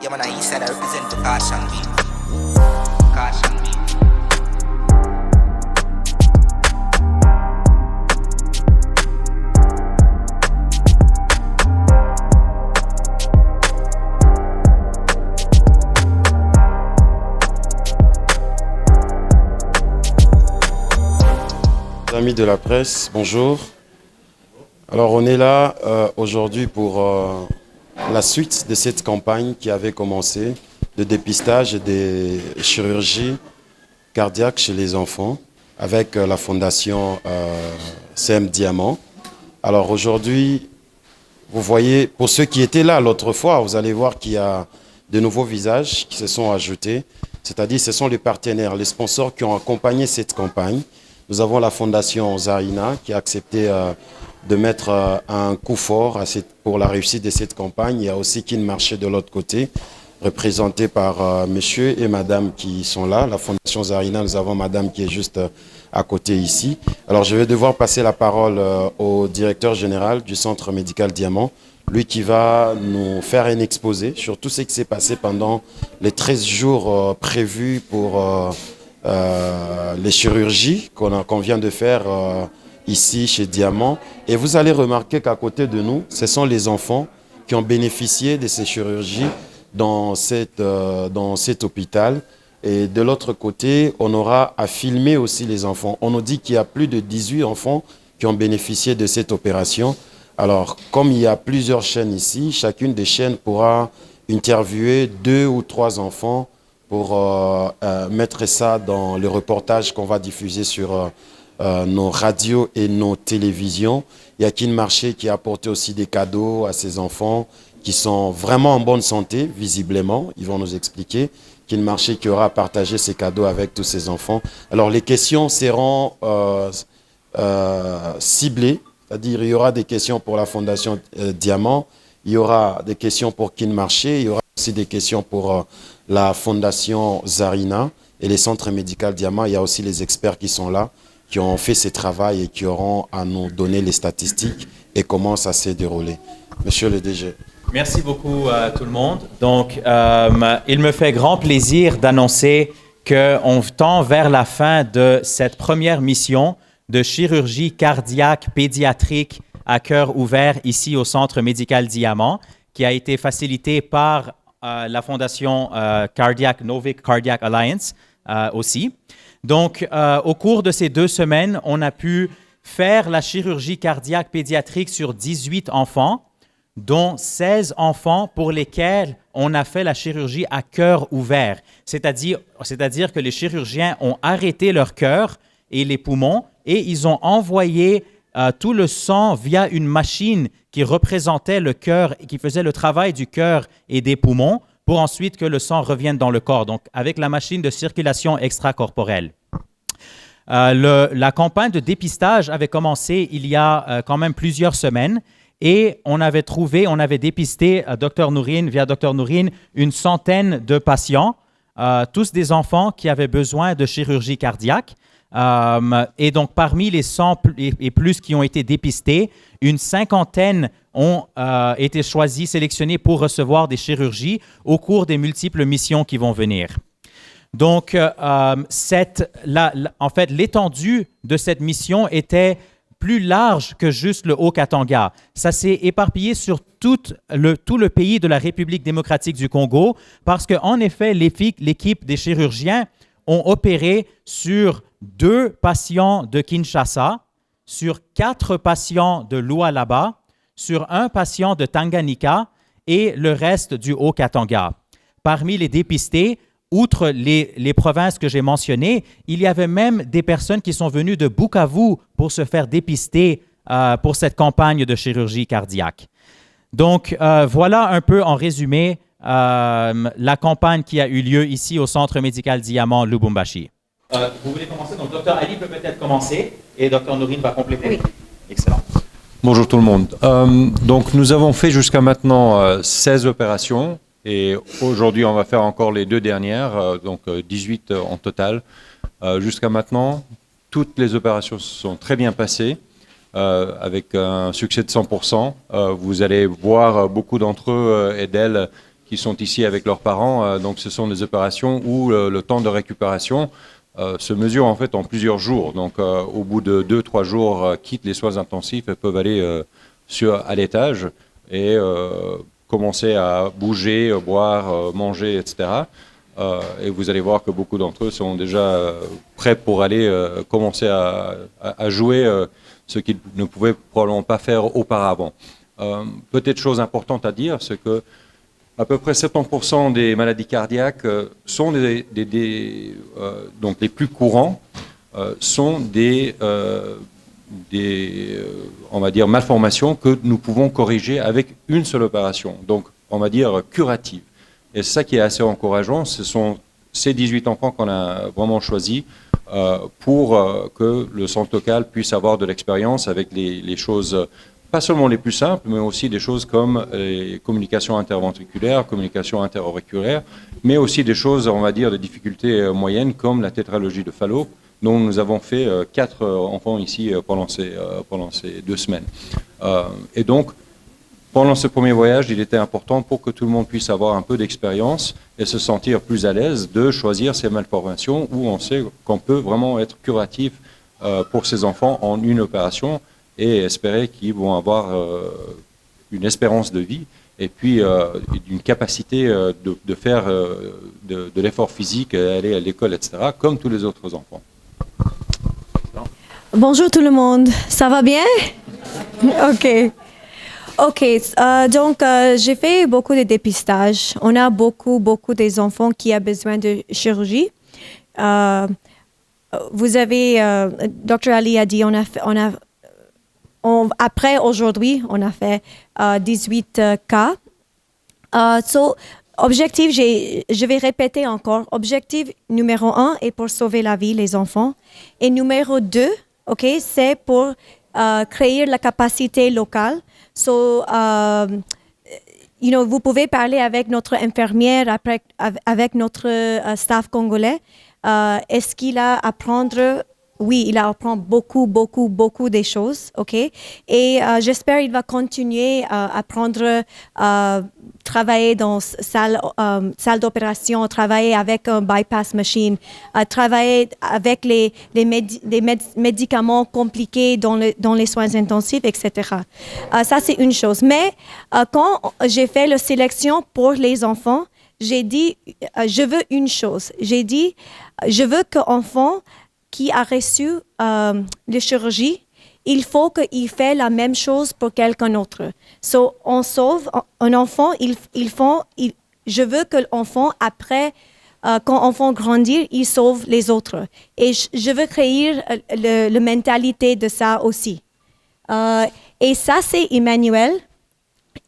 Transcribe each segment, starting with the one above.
Yeah, man, I east side, I represent for Caution Beat. Caution Beat. Amis de la presse, bonjour. Alors on est là aujourd'hui pour la suite de cette campagne qui avait commencé de dépistage des chirurgies cardiaques chez les enfants avec la fondation CM Diamant. Alors aujourd'hui, vous voyez, pour ceux qui étaient là l'autre fois, vous allez voir qu'il y a de nouveaux visages qui se sont ajoutés. C'est-à-dire ce sont les partenaires, les sponsors qui ont accompagné cette campagne. Nous avons la fondation Zarina qui a accepté de mettre un coup fort pour la réussite de cette campagne. Il y a aussi Kin Marché de l'autre côté, représenté par monsieur et madame qui sont là. La fondation Zarina, nous avons madame qui est juste à côté ici. Alors je vais devoir passer la parole au directeur général du Centre médical Diamant, lui qui va nous faire un exposé sur tout ce qui s'est passé pendant les 13 jours prévus pour les chirurgies qu'on vient de faire ici chez Diamant. Et vous allez remarquer qu'à côté de nous, ce sont les enfants qui ont bénéficié de ces chirurgies dans cet hôpital. Et de l'autre côté, on aura à filmer aussi les enfants. On nous dit qu'il y a plus de 18 enfants qui ont bénéficié de cette opération. Alors, comme il y a plusieurs chaînes ici, chacune des chaînes pourra interviewer 2 ou 3 enfants pour mettre ça dans le reportage qu'on va diffuser sur nos radios et nos télévisions. Il y a Kin Marché qui a apporté aussi des cadeaux à ces enfants qui sont vraiment en bonne santé, visiblement. Ils vont nous expliquer. Kin Marché qui aura partagé ces cadeaux avec tous ces enfants. Alors les questions seront ciblées, c'est-à-dire il y aura des questions pour la Fondation Diamant, il y aura des questions pour Kin Marché, il y aura aussi des questions pour la Fondation Zarina et les centres médicaux Diamant. Il y a aussi les experts qui sont là, qui ont fait ce travail et qui auront à nous donner les statistiques et comment ça s'est déroulé. Monsieur le DG. Merci beaucoup à tout le monde. Donc, il me fait grand plaisir d'annoncer qu'on tend vers la fin de cette première mission de chirurgie cardiaque pédiatrique à cœur ouvert ici au Centre médical Diamant, qui a été facilitée par la fondation Novik Cardiac Alliance aussi. Donc, au cours de ces 2 semaines, on a pu faire la chirurgie cardiaque pédiatrique sur 18 enfants, dont 16 enfants pour lesquels on a fait la chirurgie à cœur ouvert. C'est-à-dire que les chirurgiens ont arrêté leur cœur et les poumons et ils ont envoyé tout le sang via une machine qui représentait le cœur et qui faisait le travail du cœur et des poumons pour ensuite que le sang revienne dans le corps, donc avec la machine de circulation extracorporelle. La campagne de dépistage avait commencé il y a quand même plusieurs semaines et on avait dépisté via Dr Nourine, une centaine de patients, tous des enfants qui avaient besoin de chirurgie cardiaque. Et donc, parmi les 100 et plus qui ont été dépistés, une cinquantaine ont été sélectionnés pour recevoir des chirurgies au cours des multiples missions qui vont venir. Donc, en fait, l'étendue de cette mission était plus large que juste le Haut-Katanga. Ça s'est éparpillé sur tout le pays de la République démocratique du Congo parce qu'en effet, l'équipe des chirurgiens ont opéré sur 2 patients de Kinshasa, sur 4 patients de Lualaba, sur 1 patient de Tanganyika et le reste du Haut-Katanga. Parmi les dépistés, outre les provinces que j'ai mentionnées, il y avait même des personnes qui sont venues de Bukavu pour se faire dépister pour cette campagne de chirurgie cardiaque. Donc, voilà un peu en résumé la campagne qui a eu lieu ici au Centre médical Diamant Lubumbashi. Vous voulez commencer? Donc, Dr Ali peut peut-être commencer et Dr Nourine va compléter. Oui. Excellent. Bonjour tout le monde. Donc, nous avons fait jusqu'à maintenant 16 opérations et aujourd'hui, on va faire encore les 2 dernières, donc 18 en total. Jusqu'à maintenant, toutes les opérations se sont très bien passées, avec un succès de 100%. Vous allez voir beaucoup d'entre eux et d'elles qui sont ici avec leurs parents. Donc ce sont des opérations où le temps de récupération se mesure en fait en plusieurs jours. Donc au bout de 2-3 jours, quittent les soins intensifs et peuvent aller à l'étage et commencer à bouger, boire, manger, etc. Et vous allez voir que beaucoup d'entre eux sont déjà prêts pour aller commencer à jouer ce qu'ils ne pouvaient probablement pas faire auparavant. Peut-être chose importante à dire, c'est que à peu près 70% des maladies cardiaques sont donc les plus courants sont on va dire, malformations que nous pouvons corriger avec une seule opération, donc on va dire curative. Et c'est ça qui est assez encourageant, ce sont ces 18 enfants qu'on a vraiment choisis pour que le centre local puisse avoir de l'expérience avec les choses, pas seulement les plus simples, mais aussi des choses comme les communications interventriculaires, communications interauriculaires, mais aussi des choses, on va dire, de difficultés moyennes comme la tétralogie de Fallot, dont nous avons fait 4 enfants ici pendant ces 2 semaines. Et donc, pendant ce premier voyage, il était important pour que tout le monde puisse avoir un peu d'expérience et se sentir plus à l'aise de choisir ces malformations où on sait qu'on peut vraiment être curatif pour ces enfants en une opération et espérer qu'ils vont avoir une espérance de vie et puis une capacité de faire de l'effort physique, aller à l'école, etc., comme tous les autres enfants. Bonjour tout le monde, ça va bien? Ok, donc j'ai fait beaucoup de dépistage. On a beaucoup des enfants qui ont besoin de chirurgie. Vous avez, Dr. Ali a dit, après aujourd'hui, on a fait 18 cas. Objectif, je vais répéter encore, objectif numéro 1 est pour sauver la vie, les enfants. Et numéro 2, c'est pour créer la capacité locale. Vous pouvez parler avec notre infirmière, avec notre staff congolais. Est-ce qu'il a à apprendre? Oui, il apprend beaucoup des choses, Et j'espère qu'il va continuer à apprendre, travailler dans salle d'opération, travailler avec un bypass machine, travailler avec les médicaments compliqués dans les soins intensifs, etc. Ça, c'est une chose. Mais quand j'ai fait la sélection pour les enfants, j'ai dit, je veux une chose. J'ai dit, je veux qu'un enfant qui a reçu la chirurgie, il faut qu'il fait la même chose pour quelqu'un d'autre. On sauve un enfant, je veux que l'enfant, après, quand l'enfant grandit, il sauve les autres. Et je veux créer la mentalité de ça aussi. Et ça, c'est Emmanuel.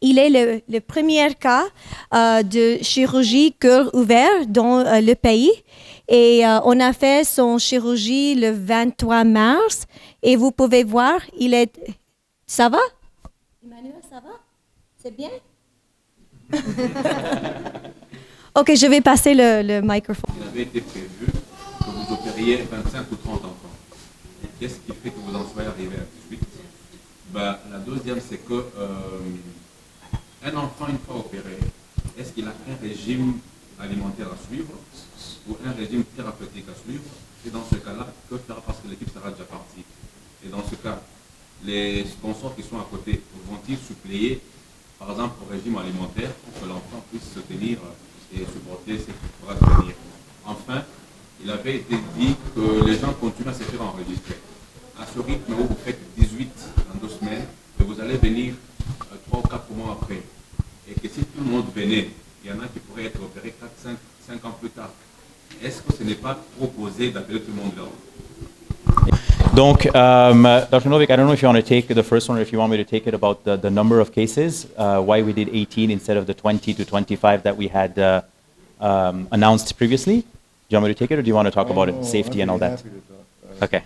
Il est le premier cas de chirurgie cœur ouvert dans le pays. Et on a fait son chirurgie le 23 mars. Et vous pouvez voir, il est... Ça va? Emmanuel, ça va? C'est bien? Ok, je vais passer le microphone. Il avait été prévu que vous opériez 25 ou 30 enfants. Qu'est-ce qui fait que vous en soyez arrivé à 18? La deuxième, c'est que un enfant, une fois opéré, est-ce qu'il a un régime alimentaire à suivre ou un régime thérapeutique à suivre? Et dans ce cas-là, que faire parce que l'équipe sera déjà partie? Et dans ce cas, les sponsors qui sont à côté vont-ils suppléer, par exemple, au régime alimentaire pour que l'enfant puisse se tenir et supporter ce qu'il pourra tenir? Enfin, il avait été dit que les gens continuent à se faire enregistrer. À ce rythme où vous faites 18 en 2 semaines, et vous allez venir 3 ou 4 mois après, et que si tout le monde venait, il y en a qui pourraient être opérés 4, 5 ans plus tard. Est-ce que ce n'est pas proposé d'appeler tout le monde vers vous? Donc, Dr. Novik, I don't know if you want to take the first one or if you want me to take it about the number of cases, why we did 18 instead of the 20 to 25 that we had announced previously. Do you want me to take it or do you want to talk about it, safety and all that? Okay.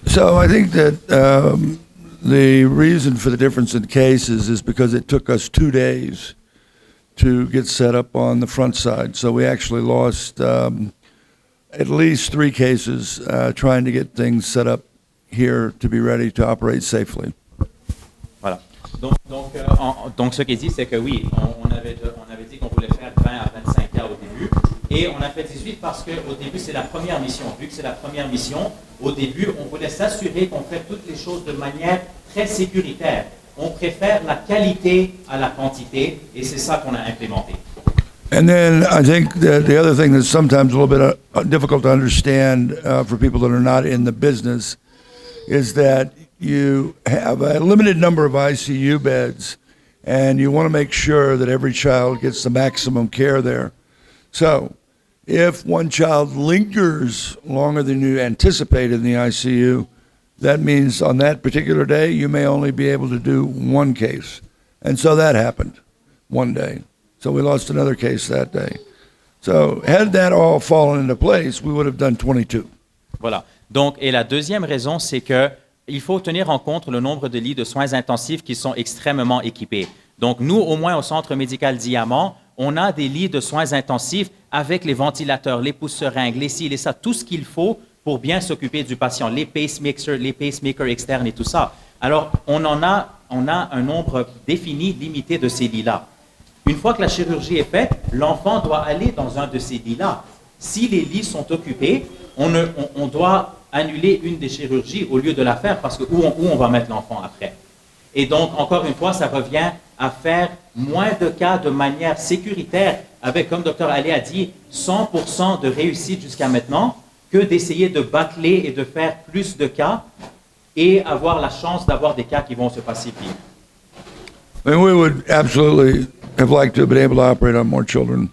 So I think that the reason for the difference in cases is because it took us 2 days to get set up on the front side. So we actually lost at least 3 cases trying to get things set up here to be ready to operate safely. Voilà. Donc ce qu'il dit, c'est que oui, on avait a fait 18 parce qu'au début, c'est la première mission. Vu que c'est la première mission, au début, on voulait s'assurer qu'on fait toutes les choses de manière très sécuritaire. On préfère la qualité à la quantité et c'est ça qu'on a implémenté. And then I think that the other thing that's sometimes a little bit difficult to understand for people that are not in the business is that you have a limited number of ICU beds and you want to make sure that every child gets the maximum care there. So if one child lingers longer than you anticipate in the ICU, that means on that particular day you may only be able to do one case. And so that happened one day. So we lost another case that day. So had that all fallen into place, we would have done 22. Voilà. Donc, et la deuxième raison, c'est que il faut tenir en compte le nombre de lits de soins intensifs qui sont extrêmement équipés. Donc, nous, au moins au Centre médical Diamant, on a des lits de soins intensifs avec les ventilateurs, les pousse-seringues, les ci, les ça, tout ce qu'il faut pour bien s'occuper du patient, les pacemakers externes et tout ça. Alors, on a un nombre défini, limité de ces lits-là. Une fois que la chirurgie est faite, l'enfant doit aller dans un de ces lits-là. Si les lits sont occupés, on doit annuler une des chirurgies au lieu de la faire parce que où on va mettre l'enfant après. Et donc, encore une fois, ça revient à faire moins de cas de manière sécuritaire avec, comme Dr. Ali a dit, 100% de réussite jusqu'à maintenant que d'essayer de bâcler et de faire plus de cas et avoir la chance d'avoir des cas qui vont se passer pire. I mean, we would absolutely have liked to have been able to operate on more children.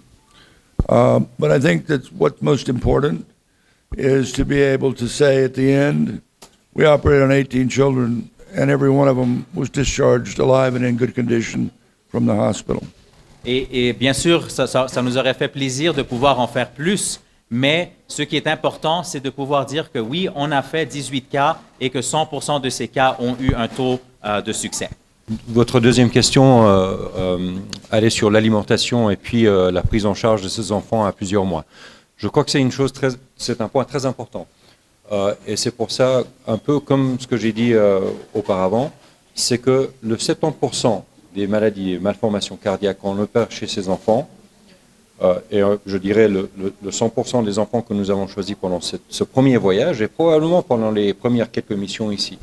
But I think that what's most important is to be able to say at the end, we operated on 18 children and every one of them was discharged alive and in good condition from the hospital. Et bien sûr, ça nous aurait fait plaisir de pouvoir en faire plus, mais ce qui est important, c'est de pouvoir dire que oui, on a fait 18 cas et que 100% de ces cas ont eu un taux de succès. Votre deuxième question allait sur l'alimentation et puis la prise en charge de ces enfants à plusieurs mois. Je crois que c'est un point très important. Et c'est pour ça, un peu comme ce que j'ai dit auparavant, c'est que le 70% des maladies et malformations cardiaques qu'on opère chez ces enfants, et je dirais le 100% des enfants que nous avons choisis pendant ce premier voyage, et probablement pendant les premières quelques missions ici,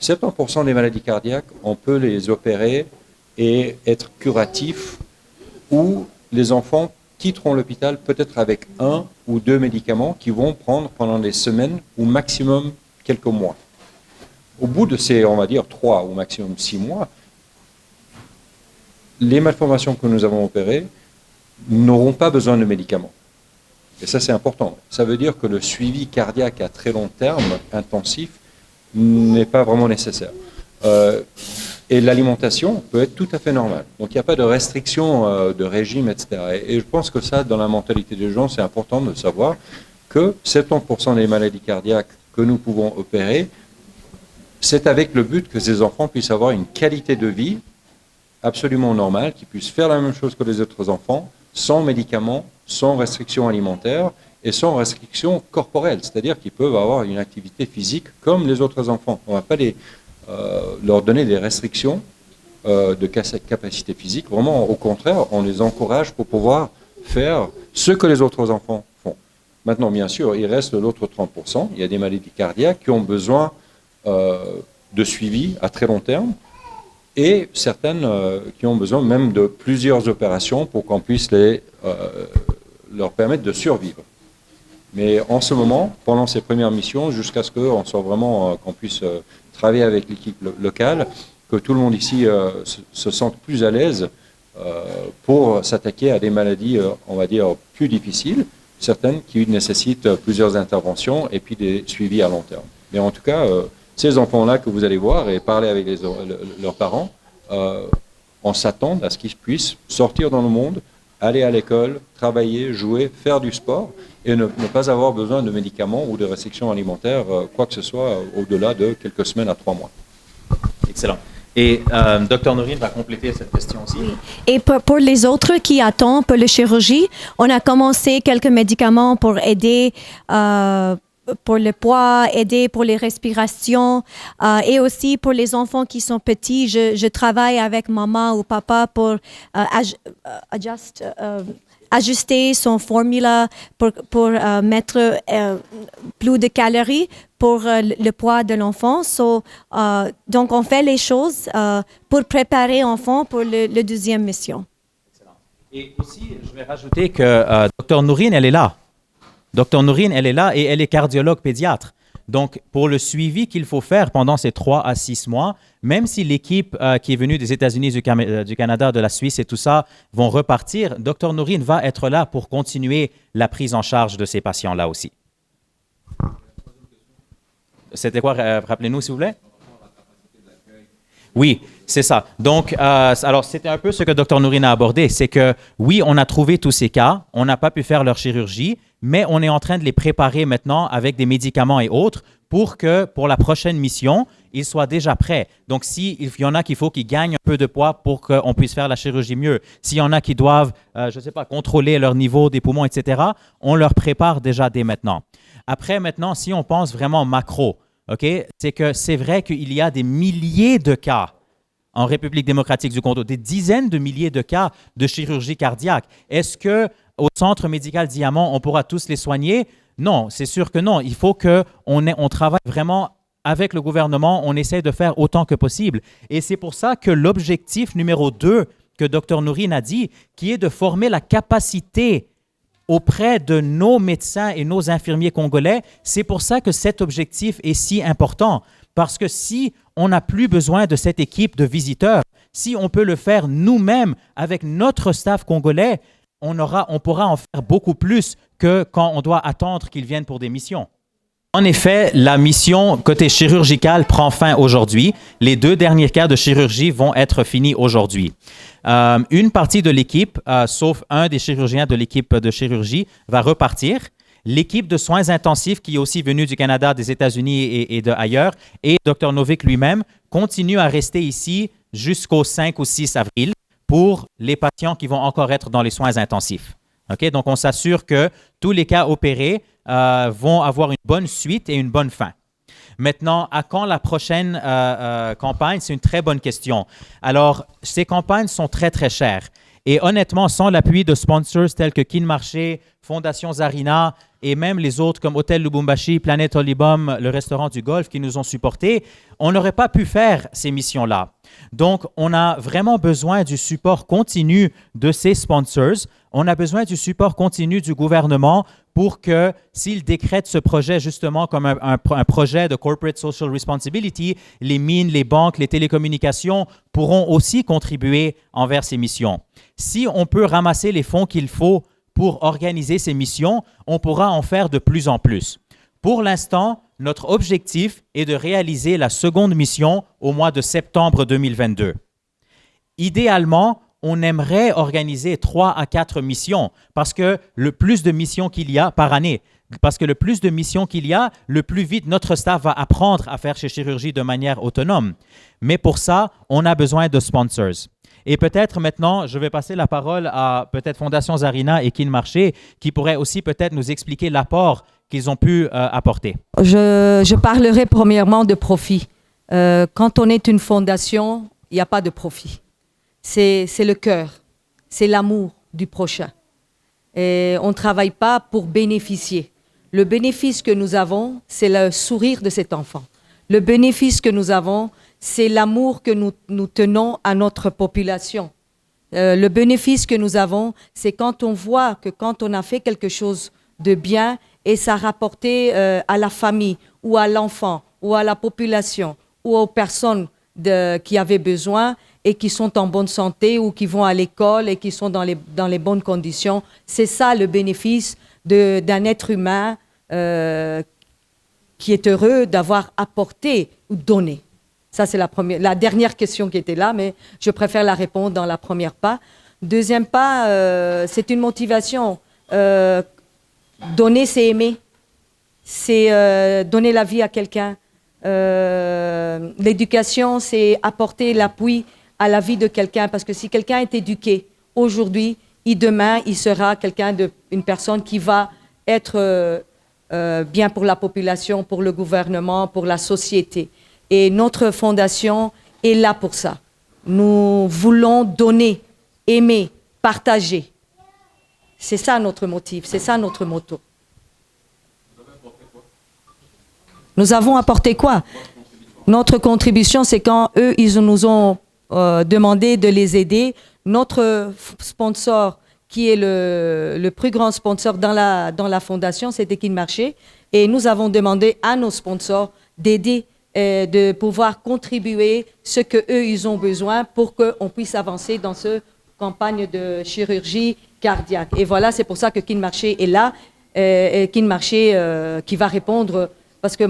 70% des maladies cardiaques, on peut les opérer et être curatifs, ou les enfants quitteront l'hôpital peut-être avec 1 ou 2 médicaments qu'ils vont prendre pendant des semaines ou maximum quelques mois. Au bout de ces, on va dire, 3 ou maximum 6 mois, les malformations que nous avons opérées n'auront pas besoin de médicaments. Et ça, c'est important. Ça veut dire que le suivi cardiaque à très long terme, intensif, n'est pas vraiment nécessaire. Et l'alimentation peut être tout à fait normale. Donc il n'y a pas de restriction de régime, etc. Et je pense que ça, dans la mentalité des gens, c'est important de savoir que 70% des maladies cardiaques que nous pouvons opérer, c'est avec le but que ces enfants puissent avoir une qualité de vie absolument normale, qu'ils puissent faire la même chose que les autres enfants, sans médicaments, sans restrictions alimentaires, et sans restrictions corporelles, c'est-à-dire qu'ils peuvent avoir une activité physique comme les autres enfants. On ne va pas leur donner des restrictions de capacité physique. Vraiment, au contraire, on les encourage pour pouvoir faire ce que les autres enfants font. Maintenant, bien sûr, il reste l'autre 30%. Il y a des maladies cardiaques qui ont besoin de suivi à très long terme et certaines qui ont besoin même de plusieurs opérations pour qu'on puisse leur permettre de survivre. Mais en ce moment, pendant ces premières missions, jusqu'à ce qu'on soit vraiment, qu'on puisse travailler avec l'équipe locale, que tout le monde ici se sente plus à l'aise pour s'attaquer à des maladies, on va dire, plus difficiles, certaines qui nécessitent plusieurs interventions et puis des suivis à long terme. Mais en tout cas, ces enfants-là que vous allez voir et parler avec leurs parents, on s'attend à ce qu'ils puissent sortir dans le monde, aller à l'école, travailler, jouer, faire du sport et ne pas avoir besoin de médicaments ou de restrictions alimentaires, quoi que ce soit, au-delà de quelques semaines à 3 mois. Excellent. Et Dr. Nourine va compléter cette question aussi. Oui. Et pour les autres qui attendent pour la chirurgie, on a commencé quelques médicaments pour aider pour le poids, aider pour les respirations et aussi pour les enfants qui sont petits. Je travaille avec maman ou papa pour ajuster son formula pour mettre plus de calories pour le poids de l'enfant. Donc, on fait les choses pour préparer l'enfant pour le deuxième mission. Et aussi, je vais rajouter que Dr Nourine, elle est là. Dr Nourine, elle est là et elle est cardiologue pédiatre. Donc, pour le suivi qu'il faut faire pendant ces 3 à 6 mois, même si l'équipe qui est venue des États-Unis, du Canada, de la Suisse et tout ça vont repartir, Dr Nourine va être là pour continuer la prise en charge de ces patients-là aussi. C'était quoi? Rappelez-nous, s'il vous plaît. Oui, c'est ça. Donc, alors, c'était un peu ce que Dr Nourine a abordé. C'est que, oui, on a trouvé tous ces cas, on n'a pas pu faire leur chirurgie, mais on est en train de les préparer maintenant avec des médicaments et autres pour que, pour la prochaine mission, ils soient déjà prêts. Donc, s'il y en a qu'il faut qu'ils gagnent un peu de poids pour qu'on puisse faire la chirurgie mieux, s'il y en a qui doivent, je ne sais pas, contrôler leur niveau des poumons, etc., on leur prépare déjà dès maintenant. Après, maintenant, si on pense vraiment macro, OK, c'est que c'est vrai qu'il y a des milliers de cas en République démocratique du Congo, des dizaines de milliers de cas de chirurgie cardiaque. Est-ce qu'au Centre médical Diamant, on pourra tous les soigner? Non, c'est sûr que non. Il faut qu'on travaille vraiment avec le gouvernement, on essaie de faire autant que possible. Et c'est pour ça que l'objectif numéro 2 que Dr Nourine a dit, qui est de former la capacité auprès de nos médecins et nos infirmiers congolais, c'est pour ça que cet objectif est si important. Parce que si on n'a plus besoin de cette équipe de visiteurs, si on peut le faire nous-mêmes avec notre staff congolais, on pourra en faire beaucoup plus que quand on doit attendre qu'ils viennent pour des missions. En effet, la mission côté chirurgical prend fin aujourd'hui. Les 2 derniers cas de chirurgie vont être finis aujourd'hui. Une partie de l'équipe, sauf un des chirurgiens de l'équipe de chirurgie, va repartir. L'équipe de soins intensifs, qui est aussi venue du Canada, des États-Unis et de ailleurs, et Dr Novick lui-même, continue à rester ici jusqu'au 5 ou 6 avril pour les patients qui vont encore être dans les soins intensifs. Okay? Donc, on s'assure que tous les cas opérés vont avoir une bonne suite et une bonne fin. Maintenant, à quand la prochaine campagne? C'est une très bonne question. Alors, ces campagnes sont très, très chères. Et honnêtement, sans l'appui de sponsors tels que Kin Marché, Fondation Zarina et même les autres comme Hôtel Lubumbashi, Planète Holibom, le restaurant du Golfe qui nous ont supportés, on n'aurait pas pu faire ces missions-là. Donc, on a vraiment besoin du support continu de ces sponsors. On a besoin du support continu du gouvernement pour que, s'il décrète ce projet justement comme un projet de Corporate Social Responsibility, les mines, les banques, les télécommunications pourront aussi contribuer envers ces missions. Si on peut ramasser les fonds qu'il faut pour organiser ces missions, on pourra en faire de plus en plus. Pour l'instant, notre objectif est de réaliser la seconde mission au mois de septembre 2022. Idéalement, on aimerait organiser 3 à 4 missions parce que le plus de missions qu'il y a par année, parce que le plus de missions qu'il y a, le plus vite notre staff va apprendre à faire ces chirurgies de manière autonome. Mais pour ça, on a besoin de sponsors. Et peut-être maintenant, je vais passer la parole à peut-être Fondation Zarina et Kin Marché qui pourraient aussi peut-être nous expliquer l'apport qu'ils ont pu apporter. Je parlerai premièrement de profit. Quand on est une fondation, il n'y a pas de profit. C'est le cœur, c'est l'amour du prochain. Et on ne travaille pas pour bénéficier. Le bénéfice que nous avons, c'est le sourire de cet enfant. Le bénéfice que nous avons, c'est l'amour que nous tenons à notre population. Le bénéfice que nous avons, c'est quand on voit que quand on a fait quelque chose de bien et ça a rapporté à la famille ou à l'enfant ou à la population ou aux personnes qui avaient besoin et qui sont en bonne santé ou qui vont à l'école et qui sont dans les bonnes conditions. C'est ça le bénéfice d'un être humain qui est heureux d'avoir apporté ou donné. Ça, c'est la dernière question qui était là, mais je préfère la répondre dans la première pas. Deuxième pas, c'est une motivation. Donner, c'est aimer. C'est donner la vie à quelqu'un. L'éducation, c'est apporter l'appui à la vie de quelqu'un. Parce que si quelqu'un est éduqué aujourd'hui, demain, il sera une personne qui va être bien pour la population, pour le gouvernement, pour la société. Et notre fondation est là pour ça. Nous voulons donner, aimer, partager. C'est ça notre motif, c'est ça notre motto. Nous avons apporté quoi? Notre contribution, c'est quand eux, ils nous ont demandé de les aider. Notre sponsor, qui est le plus grand sponsor dans la fondation, c'était Kin Marché. Et nous avons demandé à nos sponsors d'aider, de pouvoir contribuer ce qu'eux, ils ont besoin pour qu'on puisse avancer dans cette campagne de chirurgie cardiaque. Et voilà, c'est pour ça que Kin Marché est là. Kin Marché qui va répondre, parce que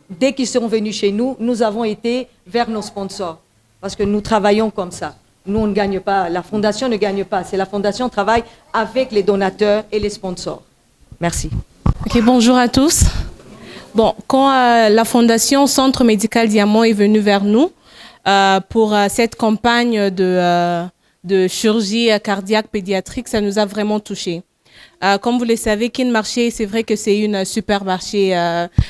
dès qu'ils sont venus chez nous, nous avons été vers nos sponsors, parce que nous travaillons comme ça. Nous, on ne gagne pas, la fondation ne gagne pas, c'est la fondation travaille avec les donateurs et les sponsors. Merci. Ok, bonjour à tous. Bon, quand la fondation Centre Médical Diamant est venue vers nous pour cette campagne de chirurgie cardiaque pédiatrique, ça nous a vraiment touchés. Comme vous le savez, Kin Marché, c'est vrai que c'est une supermarché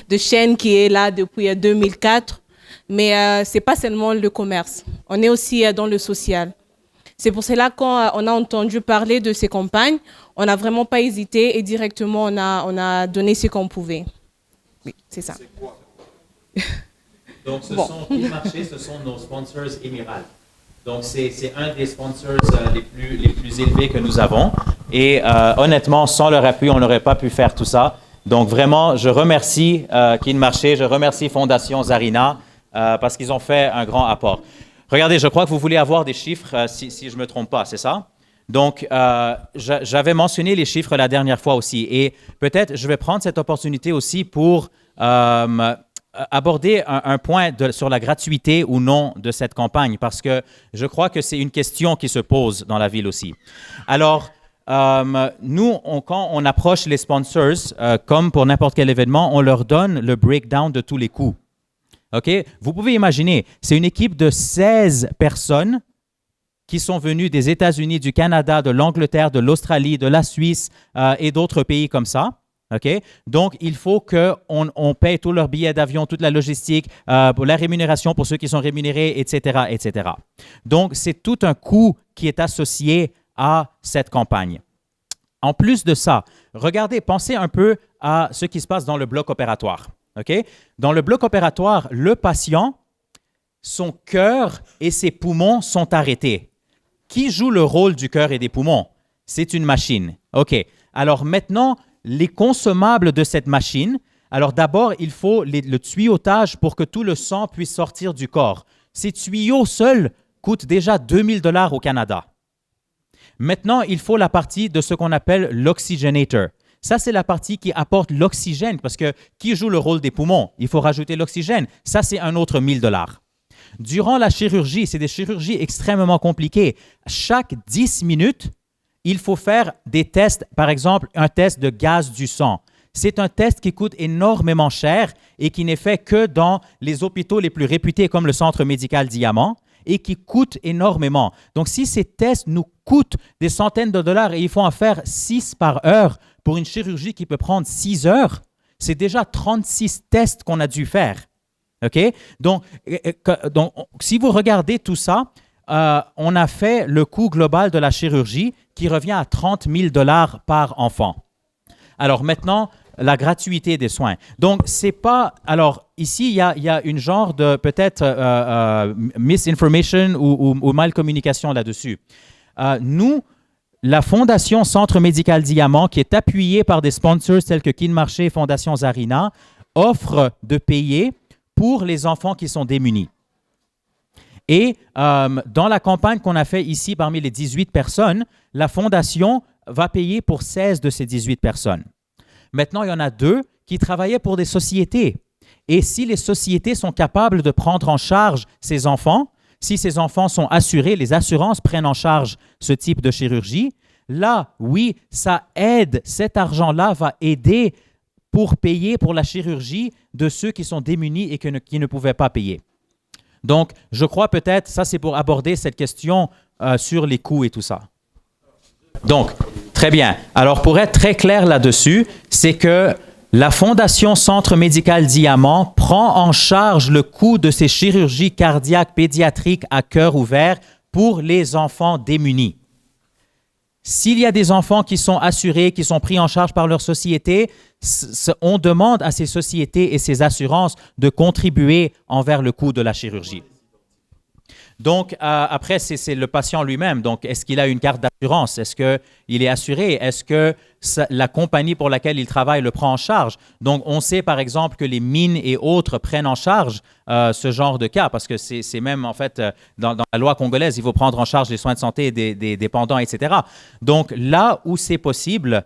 de chaîne qui est là depuis 2004, mais ce n'est pas seulement le commerce, on est aussi dans le social. C'est pour cela quand on a entendu parler de ces campagnes, on n'a vraiment pas hésité et directement on a donné ce qu'on pouvait. Oui, c'est ça. C'est quoi? Donc, Kin Marché, ce sont nos sponsors Émiral. Donc, c'est un des sponsors les plus élevés que nous avons. Et honnêtement, sans leur appui, on n'aurait pas pu faire tout ça. Donc, vraiment, je remercie Kin Marché, je remercie Fondation Zarina parce qu'ils ont fait un grand apport. Regardez, je crois que vous voulez avoir des chiffres, si je ne me trompe pas, c'est ça? Donc, j'avais mentionné les chiffres la dernière fois aussi. Et peut-être, je vais prendre cette opportunité aussi pour aborder un point sur la gratuité ou non de cette campagne, parce que je crois que c'est une question qui se pose dans la ville aussi. Alors, nous, quand on approche les sponsors, comme pour n'importe quel événement, on leur donne le breakdown de tous les coûts. OK? Vous pouvez imaginer, c'est une équipe de 16 personnes qui sont venues des États-Unis, du Canada, de l'Angleterre, de l'Australie, de la Suisse et d'autres pays comme ça. Okay? Donc, il faut qu'on paye tous leurs billets d'avion, toute la logistique, la rémunération pour ceux qui sont rémunérés, etc., etc. Donc, c'est tout un coût qui est associé à cette campagne. En plus de ça, regardez, pensez un peu à ce qui se passe dans le bloc opératoire. Okay? Dans le bloc opératoire, le patient, son cœur et ses poumons sont arrêtés. Qui joue le rôle du cœur et des poumons? C'est une machine. OK. Alors maintenant, les consommables de cette machine, alors d'abord, il faut le tuyautage pour que tout le sang puisse sortir du corps. Ces tuyaux seuls coûtent déjà 2 000 $ au Canada. Maintenant, il faut la partie de ce qu'on appelle l'oxygenator. Ça, c'est la partie qui apporte l'oxygène, parce que qui joue le rôle des poumons? Il faut rajouter l'oxygène. Ça, c'est un autre 1 000 $. Durant la chirurgie, c'est des chirurgies extrêmement compliquées. Chaque 10 minutes, il faut faire des tests, par exemple, un test de gaz du sang. C'est un test qui coûte énormément cher et qui n'est fait que dans les hôpitaux les plus réputés comme le Centre Médical Diamant et qui coûte énormément. Donc, si ces tests nous coûtent des centaines de dollars et il faut en faire 6 par heure pour une chirurgie qui peut prendre 6 heures, c'est déjà 36 tests qu'on a dû faire. OK? Donc, si vous regardez tout ça, on a fait le coût global de la chirurgie qui revient à 30 000 $ par enfant. Alors maintenant, la gratuité des soins. Donc, c'est pas... Alors, ici, il y a une genre de peut-être misinformation ou malcommunication là-dessus. Nous, la Fondation Centre Médical Diamant, qui est appuyée par des sponsors tels que Kin Marché et Fondation Zarina, offre de payer pour les enfants qui sont démunis. Et dans la campagne qu'on a fait ici, parmi les 18 personnes, la Fondation va payer pour 16 de ces 18 personnes. Maintenant, il y en a 2 qui travaillaient pour des sociétés. Et si les sociétés sont capables de prendre en charge ces enfants, si ces enfants sont assurés, les assurances prennent en charge ce type de chirurgie, là, oui, ça aide, cet argent-là va aider pour payer pour la chirurgie de ceux qui sont démunis et qui ne pouvaient pas payer. Donc, je crois peut-être, ça c'est pour aborder cette question sur les coûts et tout ça. Donc, très bien. Alors, pour être très clair là-dessus, c'est que La Fondation Centre médical Diamant prend en charge le coût de ces chirurgies cardiaques pédiatriques à cœur ouvert pour les enfants démunis. S'il y a des enfants qui sont assurés, qui sont pris en charge par leur société, on demande à ces sociétés et ces assurances de contribuer envers le coût de la chirurgie. Donc, après, c'est le patient lui-même. Donc, est-ce qu'il a une carte d'assurance? Est-ce qu'il est assuré? Est-ce que la compagnie pour laquelle il travaille le prend en charge? Donc, on sait, par exemple, que les mines et autres prennent en charge ce genre de cas parce que c'est même, en fait, dans la loi congolaise, il faut prendre en charge les soins de santé des dépendants, etc. Donc, là où c'est possible,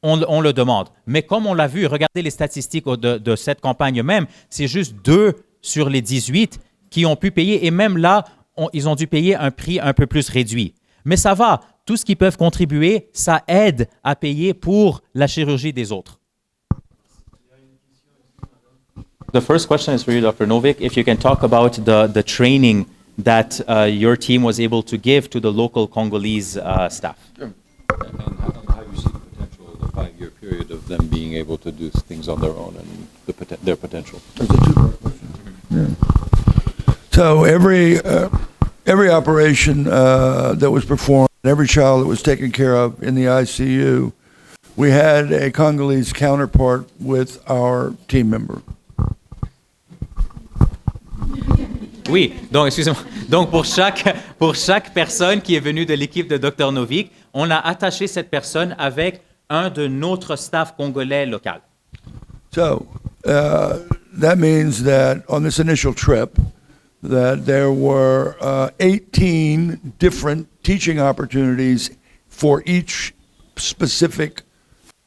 on le demande. Mais comme on l'a vu, regardez les statistiques de cette campagne même, c'est juste 2 sur les 18 qui ont pu payer. Et même là, ils ont dû payer un prix un peu plus réduit. Mais ça va, tout ce qu'ils peuvent contribuer, ça aide à payer pour la chirurgie des autres. The first question is for you, Dr. Novik. If you can talk about the training that your team was able to give to the local Congolese staff. And how you see the potential, the 5-year period of them being able to do things on their own and their potential. Yeah. So every operation that was performed, every child that was taken care of in the ICU, we had a Congolese counterpart with our team member. Oui, donc excusez-moi. Donc pour chaque personne qui est venue de l'équipe de Dr Novik, on a attaché cette personne avec un de notre staff congolais local. So that means that on this initial trip, that there were 18 different teaching opportunities for each specific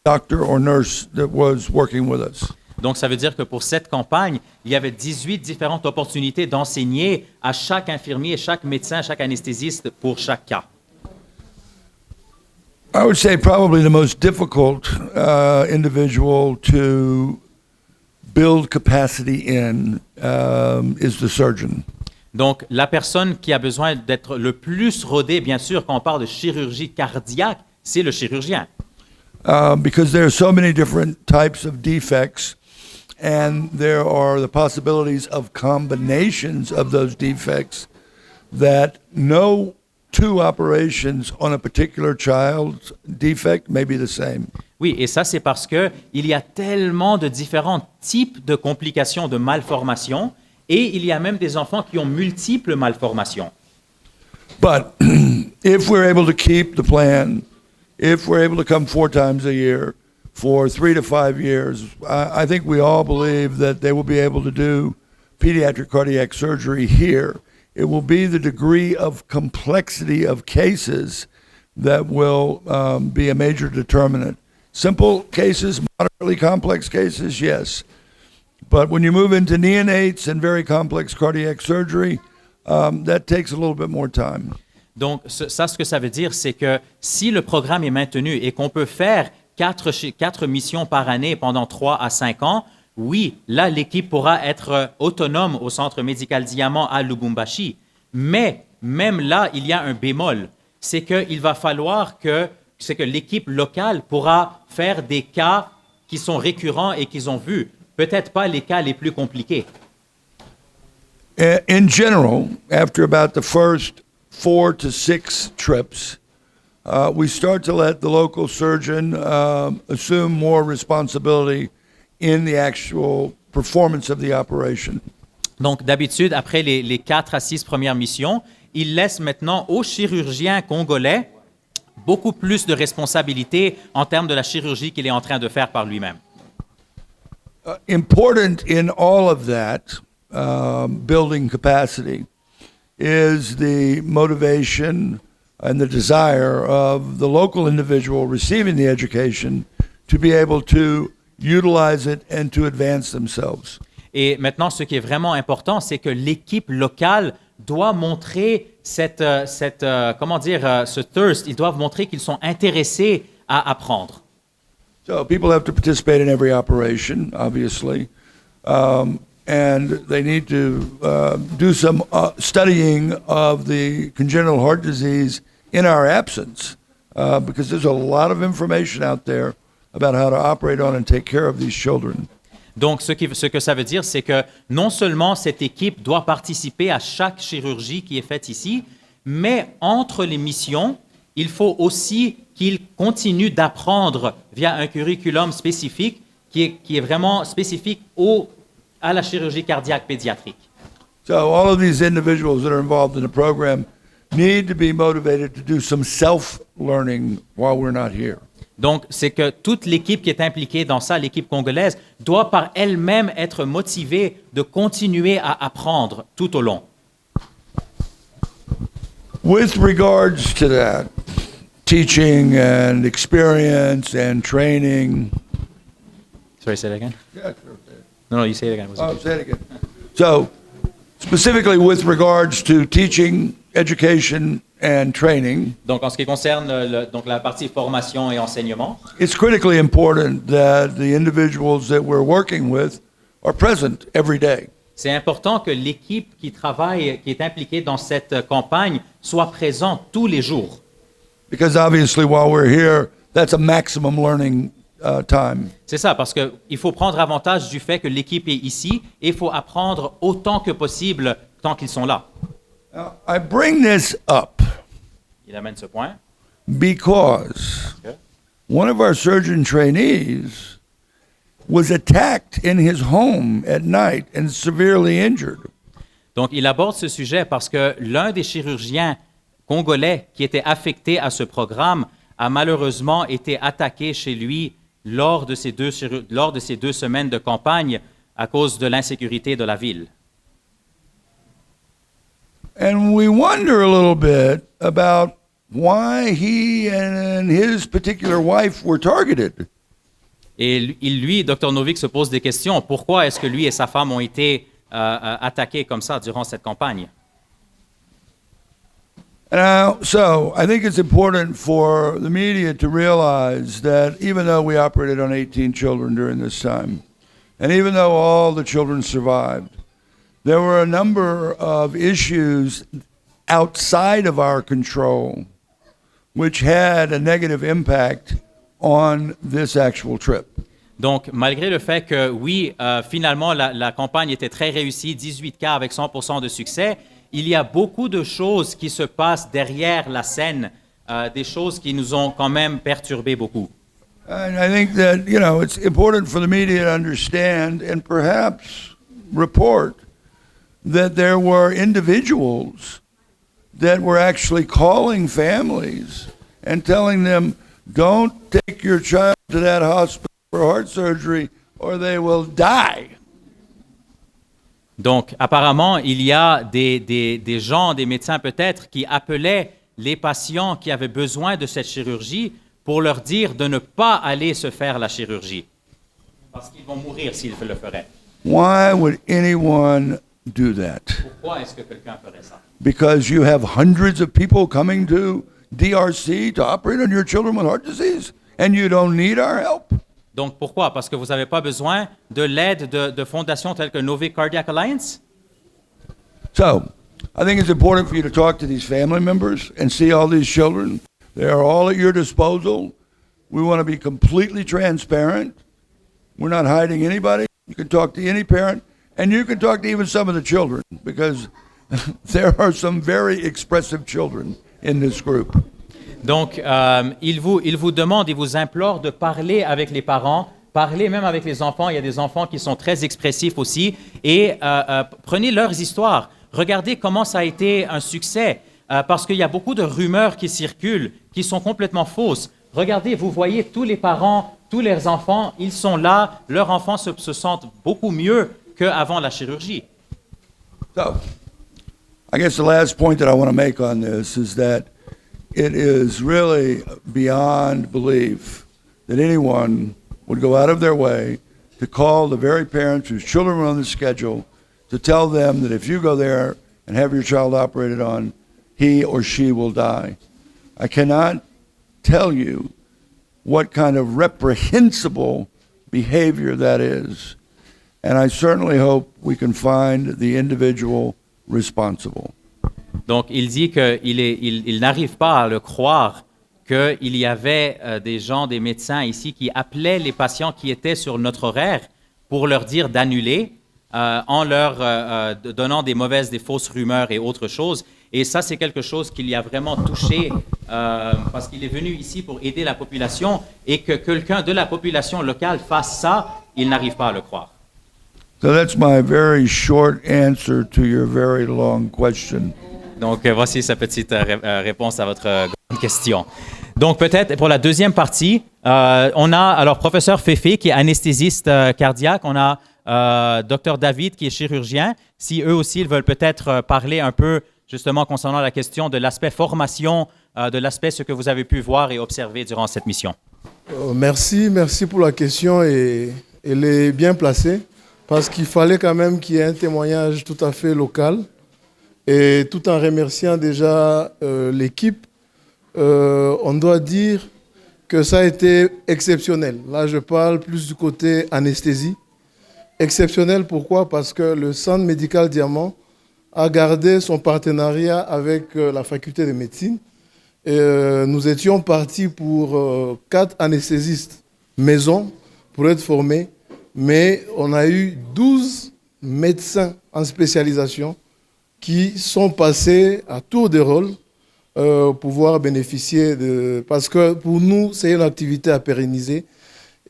doctor or nurse that was working with us. Donc, ça veut dire que pour cette campagne, il y avait 18 différentes opportunités d'enseigner à chaque infirmier, chaque médecin, chaque anesthésiste pour chaque cas. I would say probably the most difficult individual to build capacity in is the surgeon. Donc, la personne qui a besoin d'être le plus rodée, bien sûr, quand on parle de chirurgie cardiaque, c'est le chirurgien. Because there are so many different types of defects, and there are the possibilities of combinations of those defects that no 2 operations on a particular child's defect may be the same. Oui, et ça, c'est parce qu'il y a tellement de différents types de complications de malformations et il y a même des enfants qui ont multiples malformations. But if we're able to keep the plan, if we're able to come 4 times a year for 3 to 5 years, I think we all believe that they will be able to do pediatric cardiac surgery here. It will be the degree of complexity of cases that will be a major determinant. Simple cases, moderately complex cases, yes. But when you move into neonates and very complex cardiac surgery, that takes a little bit more time. Donc, ça, ce que ça veut dire, c'est que si le programme est maintenu et qu'on peut faire 4 missions par année pendant 3 à 5 ans, oui, là, l'équipe pourra être autonome au Centre médical Diamant à Lubumbashi. Mais même là, il y a un bémol. C'est qu'il va falloir que l'équipe locale pourra faire des cas qui sont récurrents et qu'ils ont vus. Peut-être pas les cas les plus compliqués. In general, after about the first 4 to 6 trips, we start to let the local surgeon assume more responsibility in the actual performance of the operation. Donc, d'habitude, après les 4 à 6 premières missions, il laisse maintenant aux chirurgiens congolais beaucoup plus de responsabilités en termes de la chirurgie qu'il est en train de faire par lui-même. Important in all of that, building capacity, is the motivation and the desire of the local individual receiving the education to be able to utilize it and to advance themselves. Et maintenant, ce qui est vraiment important, c'est que l'équipe locale doit montrer ce thirst. Ils doivent montrer qu'ils sont intéressés à apprendre. So people have to participate in every operation, obviously, and they need to do some studying of the congenital heart disease in our absence, because there's a lot of information out there about how to operate on and take care of these children. Donc, ce que ça veut dire, c'est que non seulement cette équipe doit participer à chaque chirurgie qui est faite ici, mais entre les missions, il faut aussi qu'ils continuent d'apprendre via un curriculum spécifique qui est vraiment spécifique à la chirurgie cardiaque pédiatrique. So all of these individuals that are involved in the program need to be motivated to do some self-learning while we're not here. Donc, c'est que toute l'équipe qui est impliquée dans ça, l'équipe congolaise, doit par elle-même être motivée de continuer à apprendre tout au long. With regards to that, teaching and experience and training. Sorry, say that again? Yeah, sure. No, you say it again. Oh, say it again. So, specifically with regards to teaching, education, and training, Donc, en ce qui concerne donc la partie formation et enseignement, it's critically important that the individuals that we're working with are present every day. c'est important que l'équipe qui travaille, qui est impliquée dans cette campagne, soit présente tous les jours. Because obviously, while we're here, that's a maximum learning time. C'est ça, parce qu'il faut prendre avantage du fait que l'équipe est ici et il faut apprendre autant que possible tant qu'ils sont là. Now, I bring this up Il amène ce point. because Okay. one of our surgeon trainees was attacked in his home at night and severely injured. Donc, il aborde ce sujet parce que l'un des chirurgiens congolais qui était affecté à ce programme a malheureusement été attaqué chez lui lors de ces 2 semaines de campagne à cause de l'insécurité de la ville. And we wonder a little bit about why he and his particular wife were targeted. Et lui, Dr Novick, se pose des questions. Pourquoi est-ce que lui et sa femme ont été attaqués comme ça durant cette campagne? So I think it's important for the media to realize that even though we operated on 18 children during this time, and even though all the children survived, there were a number of issues outside of our control which had a negative impact on this actual trip. Donc, malgré le fait que, oui, finalement, la campagne était très réussie, 18 cas avec 100% de succès, il y a beaucoup de choses qui se passent derrière la scène, des choses qui nous ont quand même perturbés beaucoup. And I think that, it's important for the media to understand and perhaps report that there were individuals that were actually calling families and telling them, don't take your child to that hospital for heart surgery or they will die. Donc, apparemment, il y a des gens, des médecins peut-être, qui appelaient les patients qui avaient besoin de cette chirurgie pour leur dire de ne pas aller se faire la chirurgie, parce qu'ils vont mourir s'ils le feraient. Why would anyone do that? Pourquoi est-ce que quelqu'un ferait ça? Because you have hundreds of people coming to DRC to operate on your children with heart disease and you don't need our help? Donc, pourquoi? Parce que vous n'avez pas besoin de l'aide de fondations telles que Novick Cardiac Alliance? So, I think it's important for you to talk to these family members and see all these children. They are all at your disposal. We want to be completely transparent. We're not hiding anybody. You can talk to any parent, and you can talk to even some of the children, because there are some very expressive children in this group. Donc, il vous demande, il vous implore de parler avec les parents, parler même avec les enfants. Il y a des enfants qui sont très expressifs aussi. Et prenez leurs histoires. Regardez comment ça a été un succès, parce qu'il y a beaucoup de rumeurs qui circulent, qui sont complètement fausses. Regardez, vous voyez tous les parents, tous leurs enfants, ils sont là, leurs enfants se sentent beaucoup mieux qu'avant la chirurgie. So, I guess the last point that I want to make on this is that it is really beyond belief that anyone would go out of their way to call the very parents whose children were on the schedule to tell them that if you go there and have your child operated on, he or she will die. I cannot tell you what kind of reprehensible behavior that is. And I certainly hope we can find the individual responsible. Donc, il dit qu'il n'arrive pas à le croire qu'il y avait des gens, des médecins ici qui appelaient les patients qui étaient sur notre horaire pour leur dire d'annuler en leur donnant des fausses rumeurs et autres choses. Et ça, c'est quelque chose qui l'y a vraiment touché parce qu'il est venu ici pour aider la population et que quelqu'un de la population locale fasse ça, il n'arrive pas à le croire. So that's my very short answer to your very long question. Donc, voici sa petite réponse à votre grande question. Donc, peut-être pour la deuxième partie, on a alors professeur Féfé qui est anesthésiste cardiaque, on a Dr David qui est chirurgien. Si eux aussi ils veulent peut-être parler un peu justement concernant la question de l'aspect formation, de l'aspect ce que vous avez pu voir et observer durant cette mission. Merci pour la question et elle est bien placée parce qu'il fallait quand même qu'il y ait un témoignage tout à fait local et tout en remerciant déjà l'équipe, on doit dire que ça a été exceptionnel. Là, je parle plus du côté anesthésie. Exceptionnel, pourquoi? Parce que le Centre médical Diamant a gardé son partenariat avec la faculté de médecine. Et, nous étions partis pour 4 anesthésistes maison pour être formés, mais on a eu 12 médecins en spécialisation qui sont passés à tour de rôle pouvoir bénéficier de... Parce que pour nous, c'est une activité à pérenniser.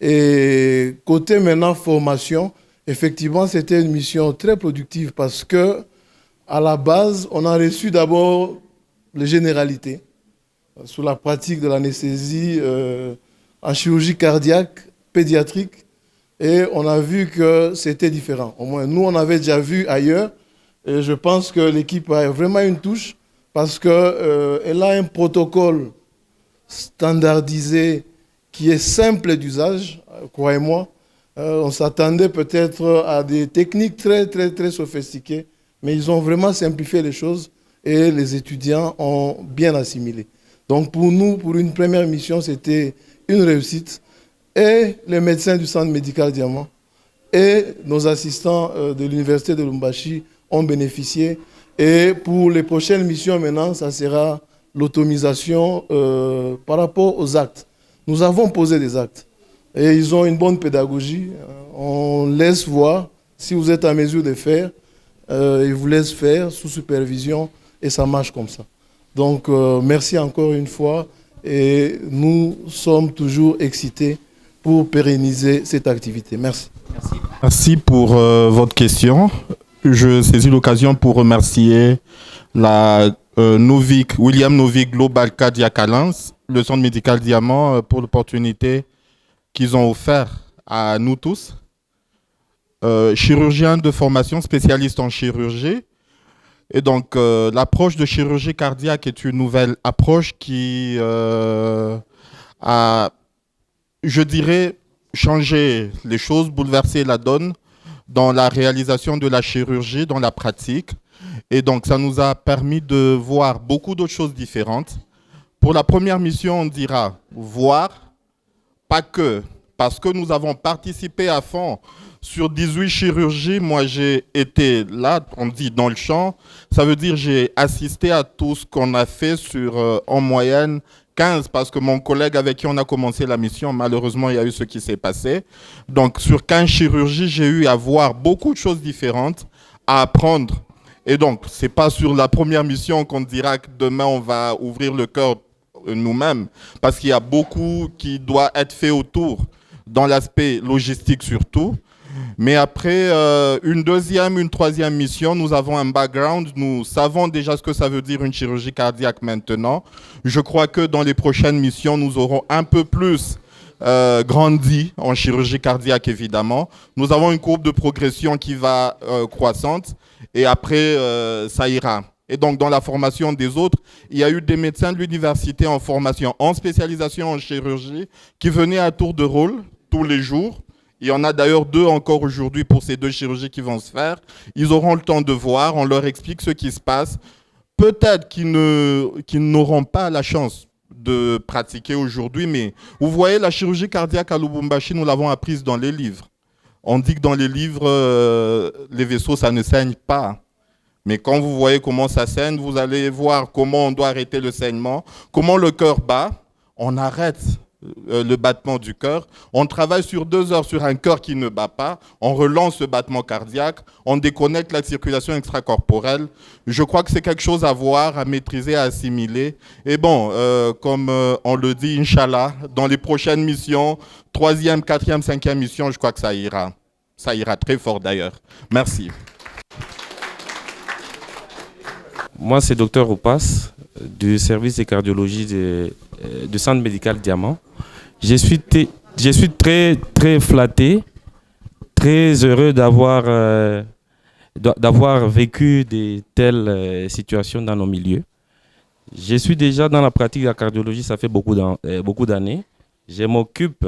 Et côté maintenant formation, effectivement, c'était une mission très productive parce que à la base, on a reçu d'abord les généralités sur la pratique de l'anesthésie en chirurgie cardiaque, pédiatrique, et on a vu que c'était différent. Au moins, nous, on avait déjà vu ailleurs, et je pense que l'équipe a vraiment une touche parce qu'elle a un protocole standardisé qui est simple d'usage, croyez-moi. On s'attendait peut-être à des techniques très, très, très sophistiquées, mais ils ont vraiment simplifié les choses et les étudiants ont bien assimilé. Donc pour nous, pour une première mission, c'était une réussite. Et les médecins du Centre médical Diamant et nos assistants de l'Université de Lubumbashi ont bénéficié. Et pour les prochaines missions maintenant, ça sera l'automisation par rapport aux actes. Nous avons posé des actes et ils ont une bonne pédagogie. On laisse voir si vous êtes en mesure de faire. Ils vous laissent faire sous supervision et ça marche comme ça. Donc merci encore une fois et nous sommes toujours excités pour pérenniser cette activité. Merci. Merci pour votre question. Je saisis l'occasion pour remercier la William Novik Global Cardiac Alliance, le Centre médical Diamant, pour l'opportunité qu'ils ont offert à nous tous. Chirurgien de formation, spécialiste en chirurgie. Et donc, l'approche de chirurgie cardiaque est une nouvelle approche qui a, je dirais, changé les choses, bouleversé la donne dans la réalisation de la chirurgie, dans la pratique. Et donc, ça nous a permis de voir beaucoup d'autres choses différentes. Pour la première mission, on dira voir, pas que, parce que nous avons participé à fond sur 18 chirurgies. Moi, j'ai été là, on dit dans le champ. Ça veut dire j'ai assisté à tout ce qu'on a fait sur, en moyenne, 15, parce que mon collègue avec qui on a commencé la mission, malheureusement, il y a eu ce qui s'est passé. Donc, sur 15 chirurgies, j'ai eu à voir beaucoup de choses différentes, à apprendre. Et donc, ce n'est pas sur la première mission qu'on dira que demain, on va ouvrir le cœur nous-mêmes, parce qu'il y a beaucoup qui doit être fait autour, dans l'aspect logistique surtout. Mais après une deuxième, une troisième mission, nous avons un background, nous savons déjà ce que ça veut dire une chirurgie cardiaque maintenant. Je crois que dans les prochaines missions, nous aurons un peu plus grandi en chirurgie cardiaque, évidemment. Nous avons une courbe de progression qui va croissante et après, ça ira. Et donc, dans la formation des autres, il y a eu des médecins de l'université en formation, en spécialisation en chirurgie, qui venaient à tour de rôle tous les jours. Il y en a d'ailleurs 2 encore aujourd'hui pour ces 2 chirurgies qui vont se faire. Ils auront le temps de voir, on leur explique ce qui se passe. Peut-être qu'ils n'auront pas la chance de pratiquer aujourd'hui, mais vous voyez, la chirurgie cardiaque à Lubumbashi, nous l'avons apprise dans les livres. On dit que dans les livres, les vaisseaux, ça ne saigne pas. Mais quand vous voyez comment ça saigne, vous allez voir comment on doit arrêter le saignement, comment le cœur bat. on arrête le battement du cœur. On travaille sur 2 heures sur un cœur qui ne bat pas. On relance ce battement cardiaque. On déconnecte la circulation extracorporelle. Je crois que c'est quelque chose à voir, à maîtriser, à assimiler. Et bon, comme on le dit, Inch'Allah, dans les prochaines missions, 3e, 4e, 5e mission, je crois que ça ira. Ça ira très fort d'ailleurs. Merci. Moi, c'est Dr Oupas du service de cardiologie du centre médical Diamant. Je suis très, très flatté, très heureux d'avoir vécu de telles situations dans nos milieux. Je suis déjà dans la pratique de la cardiologie, ça fait beaucoup d'années. Je m'occupe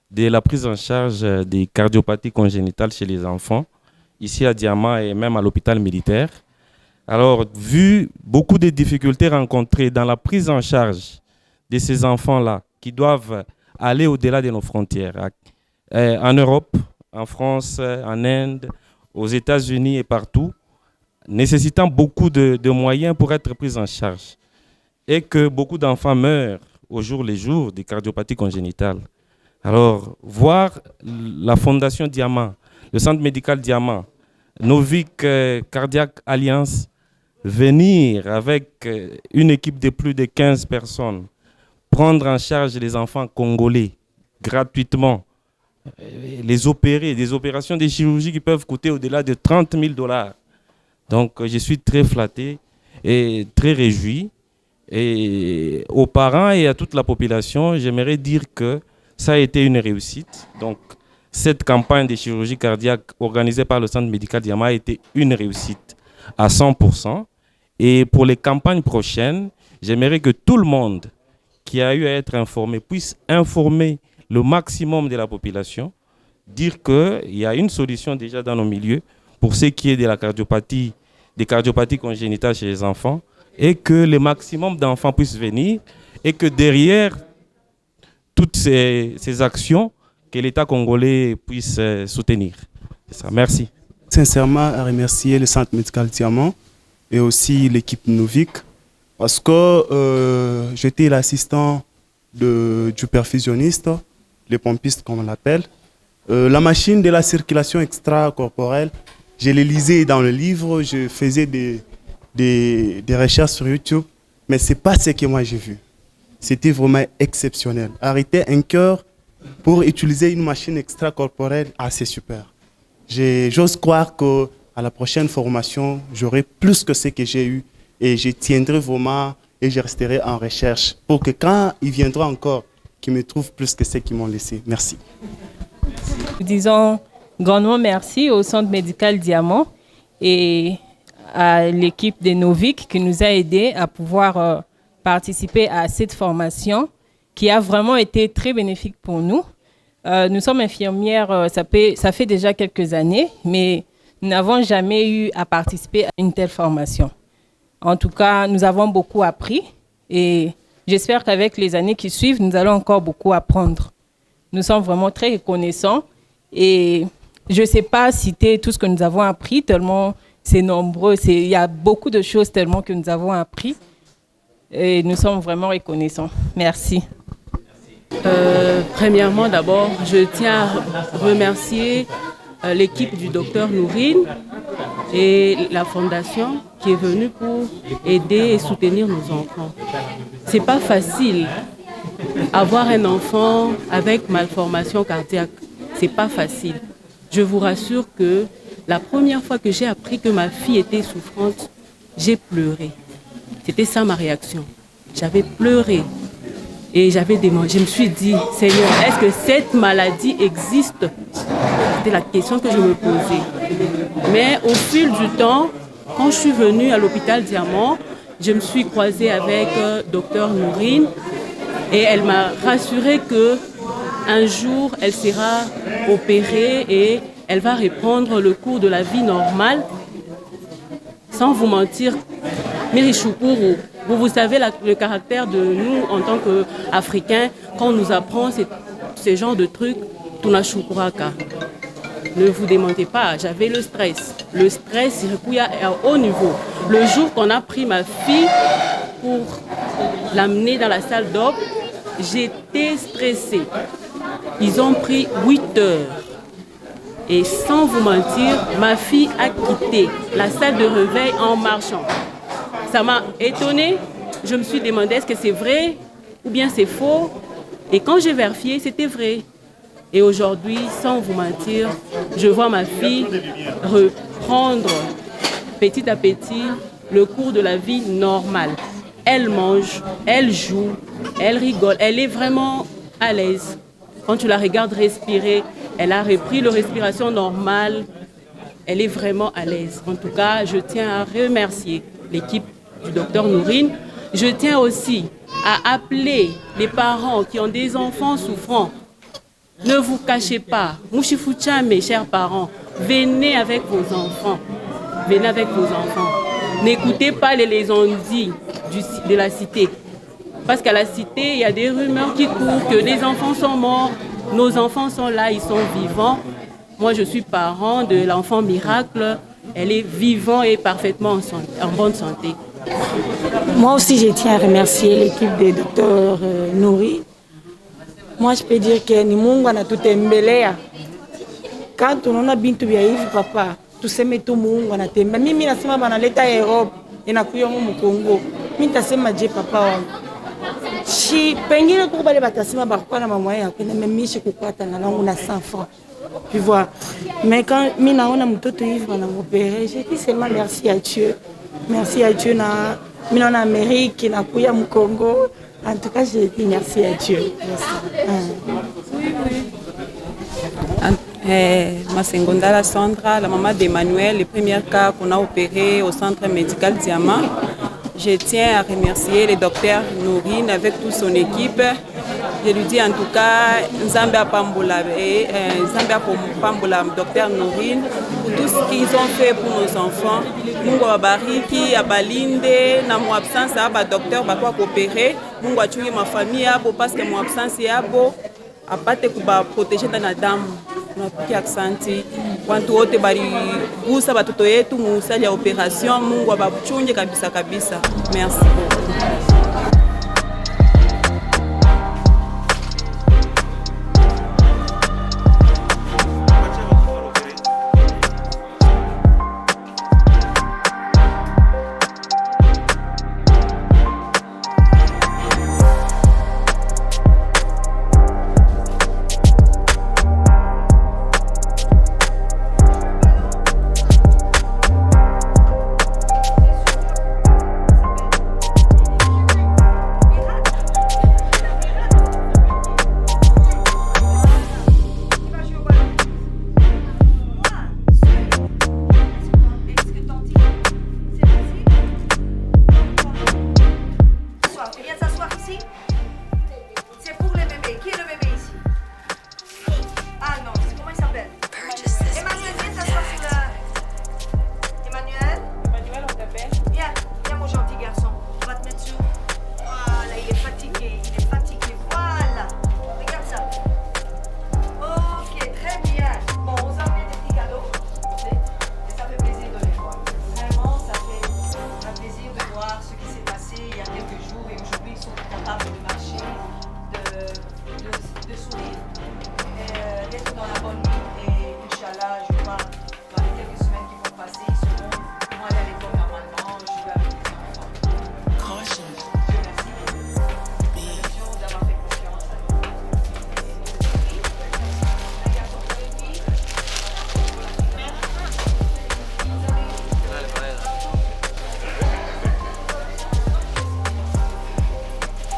de la prise en charge des cardiopathies congénitales chez les enfants, ici à Diamant et même à l'hôpital militaire. Alors, vu beaucoup de difficultés rencontrées dans la prise en charge de ces enfants-là, qui doivent aller au-delà de nos frontières, en Europe, en France, en Inde, aux États-Unis et partout, nécessitant beaucoup de moyens pour être pris en charge, et que beaucoup d'enfants meurent au jour le jour des cardiopathies congénitales. Alors, voir la Fondation Diamant, le Centre médical Diamant, Novik Cardiac Alliance, venir avec une équipe de plus de 15 personnes, prendre en charge les enfants congolais gratuitement, les opérer, des opérations de chirurgie qui peuvent coûter au-delà de $30 000. Donc, je suis très flatté et très réjoui. Et aux parents et à toute la population, j'aimerais dire que ça a été une réussite. Donc, cette campagne de chirurgie cardiaque organisée par le Centre médical Diamant a été une réussite à 100%. Et pour les campagnes prochaines, j'aimerais que tout le monde qui a eu à être informé puisse informer le maximum de la population, dire qu'il y a une solution déjà dans nos milieux pour ce qui est de la cardiopathie, des cardiopathies congénitales chez les enfants, et que le maximum d'enfants puissent venir, et que derrière toutes ces actions, que l'État congolais puisse soutenir. C'est ça. Merci. Sincèrement, à remercier le Centre médical Diamant et aussi l'équipe Novik, parce que j'étais l'assistant du perfusionniste, le pompiste comme on l'appelle. La machine de la circulation extracorporelle, je les lisais dans le livre, je faisais des recherches sur YouTube, mais ce n'est pas ce que moi j'ai vu. C'était vraiment exceptionnel. Arrêter un cœur pour utiliser une machine extracorporelle, c'est super. J'ose croire qu'à la prochaine formation, j'aurai plus que ce que j'ai eu et je tiendrai vraiment et je resterai en recherche pour que quand il viendra encore, qu'ils me trouvent plus que ce qu'ils m'ont laissé. Merci. Nous disons grandement merci au Centre médical Diamant et à l'équipe de Novik qui nous a aidés à pouvoir participer à cette formation qui a vraiment été très bénéfique pour nous. Nous sommes infirmières, ça fait déjà quelques années, mais nous n'avons jamais eu à participer à une telle formation. En tout cas, nous avons beaucoup appris et j'espère qu'avec les années qui suivent, nous allons encore beaucoup apprendre. Nous sommes vraiment très reconnaissants et je ne sais pas citer tout ce que nous avons appris, tellement c'est nombreux, il y a beaucoup de choses tellement que nous avons appris et nous sommes vraiment reconnaissants. Merci. Premièrement, d'abord, je tiens à remercier l'équipe du docteur Nourine et la fondation qui est venue pour aider et soutenir nos enfants. C'est pas facile avoir un enfant avec malformation cardiaque. C'est pas facile. Je vous rassure que la première fois que j'ai appris que ma fille était souffrante, j'ai pleuré. C'était ça ma réaction. J'avais pleuré. Et j'avais demandé, je me suis dit, Seigneur, est-ce que cette maladie existe? C'était la question que je me posais. Mais au fil du temps, quand je suis venue à l'hôpital Diamant, je me suis croisée avec Dr Nourine et elle m'a rassuré qu'un jour, elle sera opérée et elle va reprendre le cours de la vie normale. Sans vous mentir, Mirichoukuru, vous savez le caractère de nous en tant qu'Africains, quand on nous apprend ce genre de trucs, Tunashukuraka. Ne vous demandez pas, j'avais le stress. Le stress, il est à haut niveau. Le jour qu'on a pris ma fille pour l'amener dans la salle d'op, j'étais stressée. Ils ont pris 8 heures. Et sans vous mentir, ma fille a quitté la salle de réveil en marchant. Ça m'a étonnée. Je me suis demandé est-ce que c'est vrai ou bien c'est faux. Et quand j'ai vérifié, c'était vrai. Et aujourd'hui, sans vous mentir, je vois ma fille reprendre petit à petit le cours de la vie normale. Elle mange, elle joue, elle rigole, elle est vraiment à l'aise. Quand tu la regardes respirer, elle a repris la respiration normale. Elle est vraiment à l'aise. En tout cas, je tiens à remercier l'équipe du docteur Nourine. Je tiens aussi à appeler les parents qui ont des enfants souffrants. Ne vous cachez pas. Mouchifoucha, mes chers parents, venez avec vos enfants. Venez avec vos enfants. N'écoutez pas les on-dit de la cité. Parce qu'à la cité, il y a des rumeurs qui courent que les enfants sont morts. Nos enfants sont là, ils sont vivants. Moi, je suis parent de l'enfant miracle. Elle est vivante et parfaitement en bonne santé. Moi aussi, je tiens à remercier l'équipe des docteurs Nourri. Moi, je peux dire que ni Mungu anatutembelea. Quand on a bintu vya hivi papa, tuseme tu Mungu anatembea. Mimi nasema banaleta Europe, inakuja mu Kongo. Mimi nitasema je papa wangu. Si pengine tu bale batasema bakwa na mama yako, na mimi kukwata na langu na 100 francs. Tu vois. Mais quand mimi naona mtoto hivi wanamopérer, je dis seulement merci à Dieu. Merci à Dieu na mimi en Amérique na kuya mu Congo. En tout cas, je dis merci à Dieu. Ma secondaire Sandra, la maman d'Emmanuel, le premier cas qu'on a opéré au centre médical Diamant. Je tiens à remercier le docteur Nourine avec toute son équipe. Je lui dis en tout cas, Nzambia Pambola et Nzambia Pambola, docteur Nourine, pour tout ce qu'ils ont fait pour nos enfants. Mungu wabariki, abalinde, na mon absence aba docteur bakwa coopérer. Mungu achunge ma famille abo parce que mon absence yabo apate kuba protéger na damu. Tunapiki aksanti. Wantu wote bari gusa batoto yetu musali ya operation. Mungu abachunge kabisa kabisa. Merci.